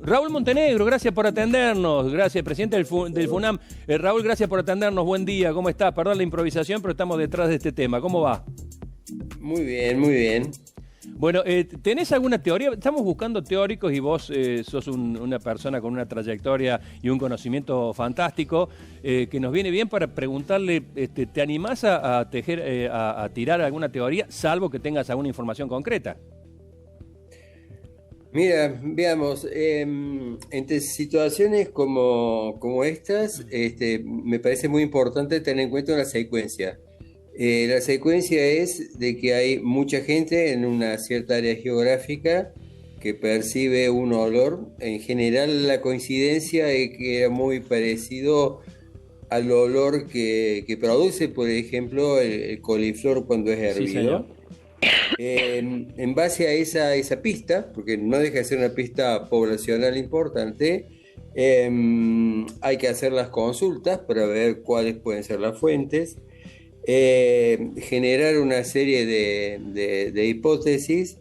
Raúl Montenegro, gracias por atendernos. Gracias, presidente del FUNAM. Raúl, gracias por atendernos. Buen día, ¿cómo estás? Perdón la improvisación, pero estamos detrás de este tema. ¿Cómo va? Muy bien, muy bien. Bueno, ¿tenés alguna teoría? Estamos buscando teóricos y vos sos una persona con una trayectoria y un conocimiento fantástico que nos viene bien para preguntarle, ¿te animás a tejer, a tirar alguna teoría, salvo que tengas alguna información concreta? Mira, veamos, entre situaciones como estas, me parece muy importante tener en cuenta una secuencia. La secuencia es de que hay mucha gente en una cierta área geográfica que percibe un olor. En general, la coincidencia es que era muy parecido al olor que produce, por ejemplo, el coliflor cuando es hervido. Sí, señor. En base a esa pista, porque no deja de ser una pista poblacional importante, hay que hacer las consultas para ver cuáles pueden ser las fuentes, generar una serie de hipótesis,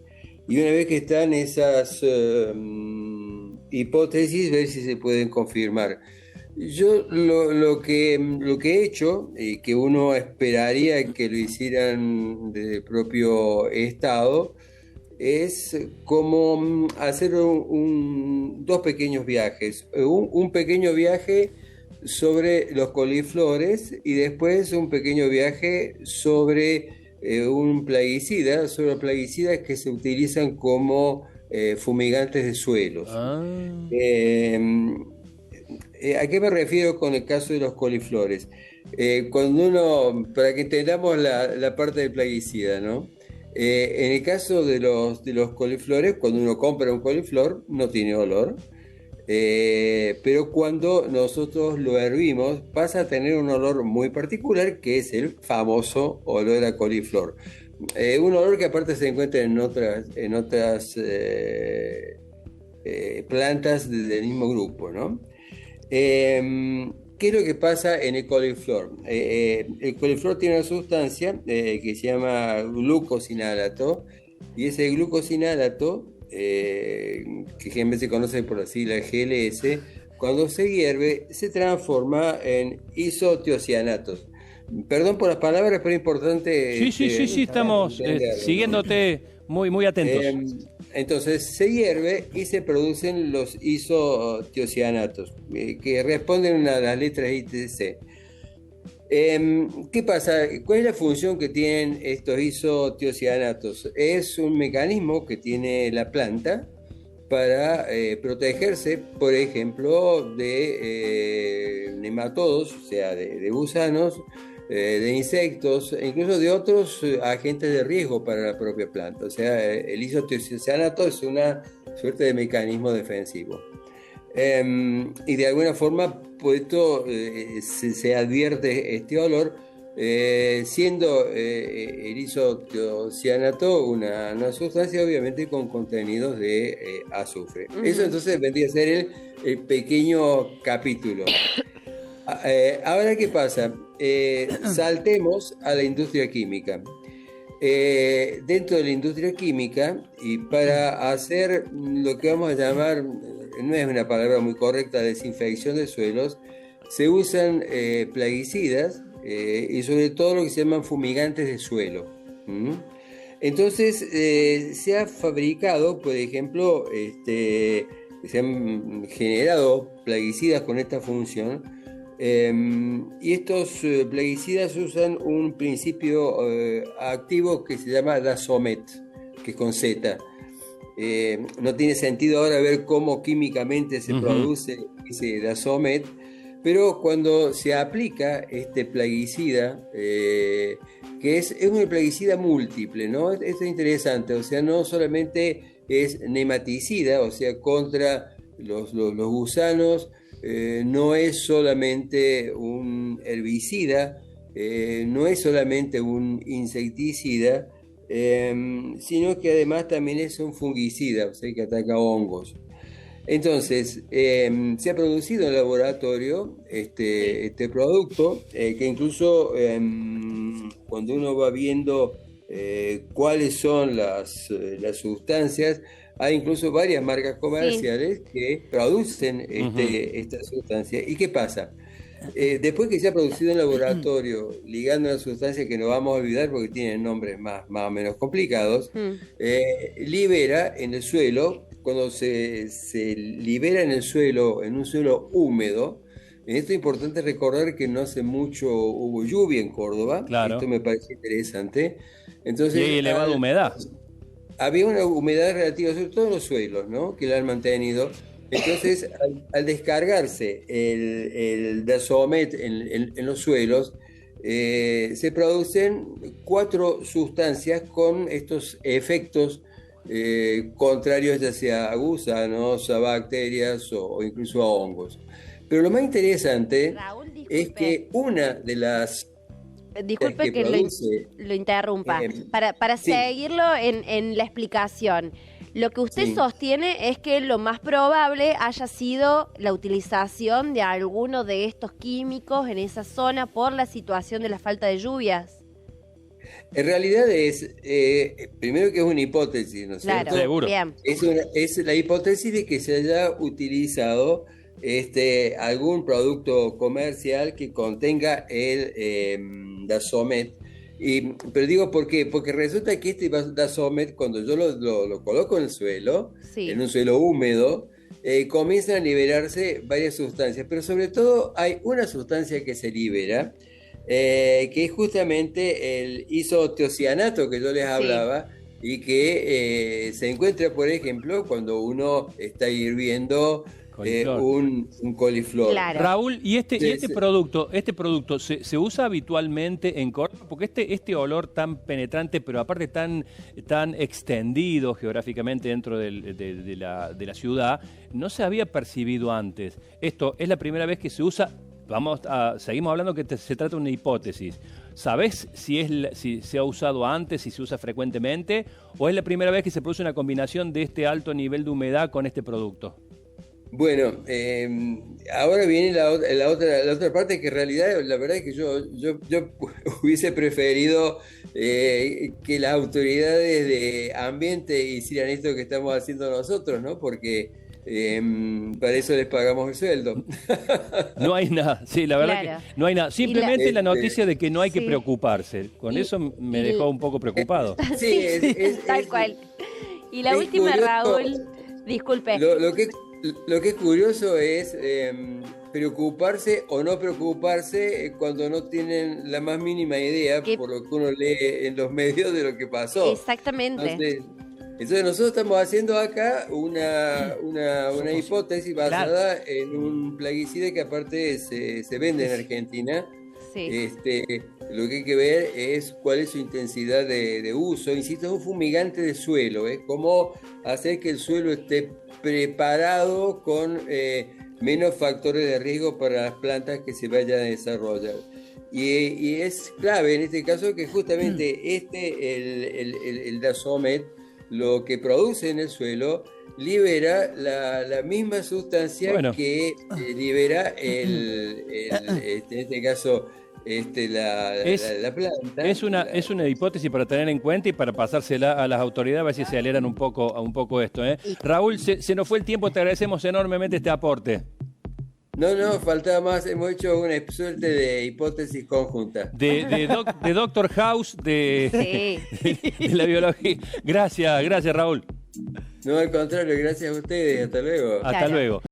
y una vez que están esas hipótesis, ver si se pueden confirmar. Yo lo que he hecho, y que uno esperaría que lo hicieran del propio Estado, es como hacer dos pequeños viajes. Un pequeño viaje sobre los coliflores y después un pequeño viaje sobre un plaguicida, sobre los plaguicidas que se utilizan como fumigantes de suelos. ¿A qué me refiero con el caso de los coliflores? Para que entendamos la parte del plaguicida, ¿no? En el caso de los coliflores, cuando uno compra un coliflor, no tiene olor, pero cuando nosotros lo hervimos, pasa a tener un olor muy particular, que es el famoso olor a coliflor. Un olor que aparte se encuentra en otras plantas del mismo grupo, ¿no? ¿Qué es lo que pasa en el coliflor? El coliflor tiene una sustancia que se llama glucosinalato, y ese glucosinalato, que generalmente se conoce por la sigla GLS, cuando se hierve se transforma en isotiocianatos. Perdón por las palabras, pero es importante. Sí, estamos siguiéndote, ¿no? muy atentos. Entonces se hierve y se producen los isotiocianatos, que responden a las letras I, T, C. ¿Qué pasa? ¿Cuál es la función que tienen estos isotiocianatos? Es un mecanismo que tiene la planta para protegerse, por ejemplo, de nematodos, o sea, de gusanos, de insectos, e incluso de otros agentes de riesgo para la propia planta. O sea, el isotiocianato es una suerte de mecanismo defensivo. Y de alguna forma, pues esto se advierte este olor, siendo el isotiocianato una sustancia obviamente con contenidos de azufre. Eso entonces vendría a ser el pequeño capítulo. Ahora, ¿qué pasa? Saltemos a la industria química. Dentro de la industria química, y para hacer lo que vamos a llamar, no es una palabra muy correcta, desinfección de suelos, se usan plaguicidas y sobre todo lo que se llaman fumigantes de suelo. Entonces, se ha fabricado, por ejemplo, se han generado plaguicidas con esta función. Y estos plaguicidas usan un principio activo que se llama Dasomet, que es con Z. No tiene sentido ahora ver cómo químicamente se produce ese Dasomet, pero cuando se aplica este plaguicida, que es un plaguicida múltiple, ¿no? Esto es interesante, o sea, no solamente es nematicida, o sea, contra los gusanos, no es solamente un herbicida, no es solamente un insecticida, sino que además también es un fungicida, o sea, que ataca hongos. Entonces, se ha producido en el laboratorio este producto, que incluso cuando uno va viendo cuáles son las sustancias, hay incluso varias marcas comerciales que producen esta sustancia. ¿Y qué pasa? Después que se ha producido en laboratorio, ligando una sustancia que no vamos a olvidar porque tienen nombres más o menos complicados, libera en el suelo, cuando se libera en el suelo, en un suelo húmedo. En esto es importante recordar que no hace mucho hubo lluvia en Córdoba. Claro. Esto me parece interesante. Entonces, y hay elevada humedad. Había una humedad relativa, sobre todo en los suelos, ¿no? Que la han mantenido. Entonces, al descargarse el Dazomet en los suelos, se producen 4 sustancias con estos efectos contrarios, ya sea a gusanos, a bacterias o incluso a hongos. Pero lo más interesante, Raúl, es que una de las... Disculpe que lo interrumpa. Para sí. seguirlo en la explicación, lo que usted sostiene es que lo más probable haya sido la utilización de alguno de estos químicos en esa zona por la situación de la falta de lluvias. En realidad es, primero que es una hipótesis, ¿no es cierto? Claro, seguro. Bien. Es la hipótesis de que se haya utilizado algún producto comercial que contenga el Dazomet. Pero digo, ¿por qué? Porque resulta que este Dazomet, cuando yo lo coloco en el suelo, en un suelo húmedo, comienzan a liberarse varias sustancias, pero sobre todo hay una sustancia que se libera, que es justamente el isotiocianato que yo les hablaba, y que se encuentra, por ejemplo, cuando uno está hirviendo un coliflor. Claro. Raúl, ¿y este producto se usa habitualmente en Córdoba? Porque este olor tan penetrante, pero aparte tan extendido geográficamente dentro de la ciudad, no se había percibido antes. ¿Esto es la primera vez que se usa? Seguimos hablando que se trata de una hipótesis. ¿Sabés si se ha usado antes, si se usa frecuentemente, o es la primera vez que se produce una combinación de este alto nivel de humedad con este producto? Bueno, ahora viene la otra parte, que en realidad la verdad es que yo hubiese preferido que las autoridades de ambiente hicieran esto que estamos haciendo nosotros, ¿no? Porque para eso les pagamos el sueldo. No hay nada, sí, la verdad que no hay nada. Simplemente la noticia de que no hay que preocuparse. Con eso me dejó un poco preocupado. Sí, tal cual. Y la última, curioso, Raúl, disculpe. Lo que es curioso es preocuparse o no preocuparse cuando no tienen la más mínima idea, por lo que uno lee en los medios, de lo que pasó. Exactamente. Entonces nosotros estamos haciendo acá una hipótesis basada en un plaguicida que aparte se vende en Argentina. Lo que hay que ver es cuál es su intensidad de uso. Insisto, es un fumigante de suelo, cómo hacer que el suelo esté preparado con menos factores de riesgo para las plantas que se vayan a desarrollar. Y es clave en este caso que justamente el Dazomet, lo que produce en el suelo, libera la misma sustancia que libera en este caso la planta. Es una hipótesis para tener en cuenta y para pasársela a las autoridades, a ver si se aceleran un poco esto. Raúl, se nos fue el tiempo, te agradecemos enormemente este aporte. No, faltaba más. Hemos hecho una suerte de hipótesis conjunta. De Doctor House, de la biología. Gracias, Raúl. No, al contrario, gracias a ustedes. Hasta luego. Hasta luego.